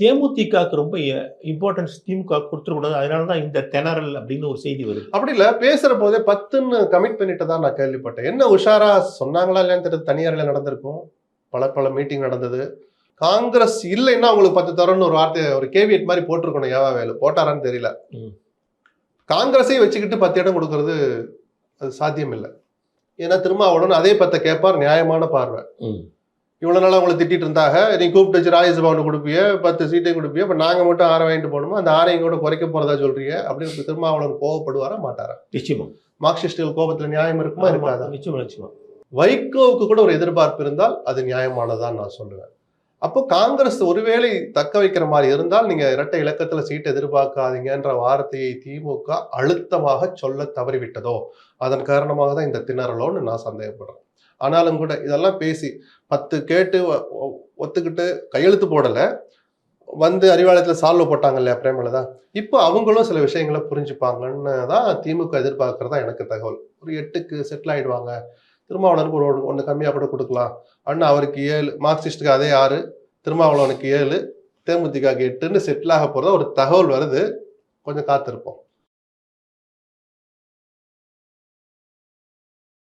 தேமுதிகவுக்கு ரொம்ப இம்பார்ட்டன்ஸ் திமுக குடுத்துறக்கூடாது. அதனால தான் இந்த திணறல் அப்படின்னு ஒரு செய்தி வருது. அப்படி இல்ல, பேசுற போதே 10ன்னு கமிட் பண்ணிட்டதா நான் கேள்விப்பட்டேன். என்ன உஷாரா சொன்னாங்களா இல்லையான்னு தெரியாது. தனியார்ல நடந்திருக்கும். பல மீட்டிங் நடந்தது. காங்கிரஸ் இல்லைன்னா உங்களுக்கு 10 தரன்னு ஒரு வார்த்தை, ஒரு கேவியட் மாதிரி போட்டிருக்கணும். ஏவா வேலு போட்டாரான்னு தெரியல. காங்கிரஸை வச்சுக்கிட்டு 10 இடம் கொடுக்கறது அது சாத்தியம் இல்லை. ஏன்னா திருமாவளவன் அதே 10 கேட்பார். நியாயமான பார்வை. இவ்வளவு நாளா உங்களை திட்டிட்டு இருந்தாங்க, நீ கூப்பிட்டு வச்சு ராஜ்யசபான்னு கொடுப்பிய, 10 சீட்டையும் கொடுப்பிய, இப்ப நாங்க மட்டும் 6 வாங்கிட்டு போகணுமா, அந்த 6ஐயும் கூட குறைக்க போறதா சொல்றீங்க அப்படின்னு திருமாவளவன் கோவப்படுவாரா மாட்டாரா? நிச்சயமா. மார்க்சிஸ்டுகள் கோபத்துல நியாயம் இருக்குமா இருக்காதா? நிச்சயமா. வைகோவுக்கு கூட ஒரு எதிர்பார்ப்பு இருந்தால் அது நியாயமானதான் நான் சொல்லுவேன். அப்போ காங்கிரஸ் ஒருவேளை தக்க வைக்கிற மாதிரி இருந்தால் நீங்க இரட்டை இலக்கத்துல சீட் எதிர்பார்க்காதீங்கன்ற வார்த்தையை திமுக அழுத்தமாக சொல்ல தவறிவிட்டதோ அதன் காரணமாக தான் இந்த திணறலோன்னு நான் சந்தேகப்படுறேன். ஆனாலும் கூட இதெல்லாம் பேசி 10 கேட்டு ஒத்துக்கிட்டு கையெழுத்து போடல, வந்து அறிவாலயத்துல சால்வ் போட்டாங்க இல்லையா பிரேமலதா, இப்போ அவங்களும் சில விஷயங்களை புரிஞ்சுப்பாங்கன்னு தான் திமுக எதிர்பார்க்கறதா எனக்கு தகவல். ஒரு 8க்கு செட்டில் ஆயிடுவாங்க, திருமாவளவனுக்கு ஒரு 1 கம்மியா கூட கொடுக்கலாம். அண்ணா அவருக்கு 7, மார்க்சிஸ்டுக்கு அதே 6, திருமாவளவனுக்கு 7, தேமுதிகக்கு 8ன்னு செட்டில் ஆக போறதா ஒரு தகவல் வருது. கொஞ்சம் காத்திருப்போம்.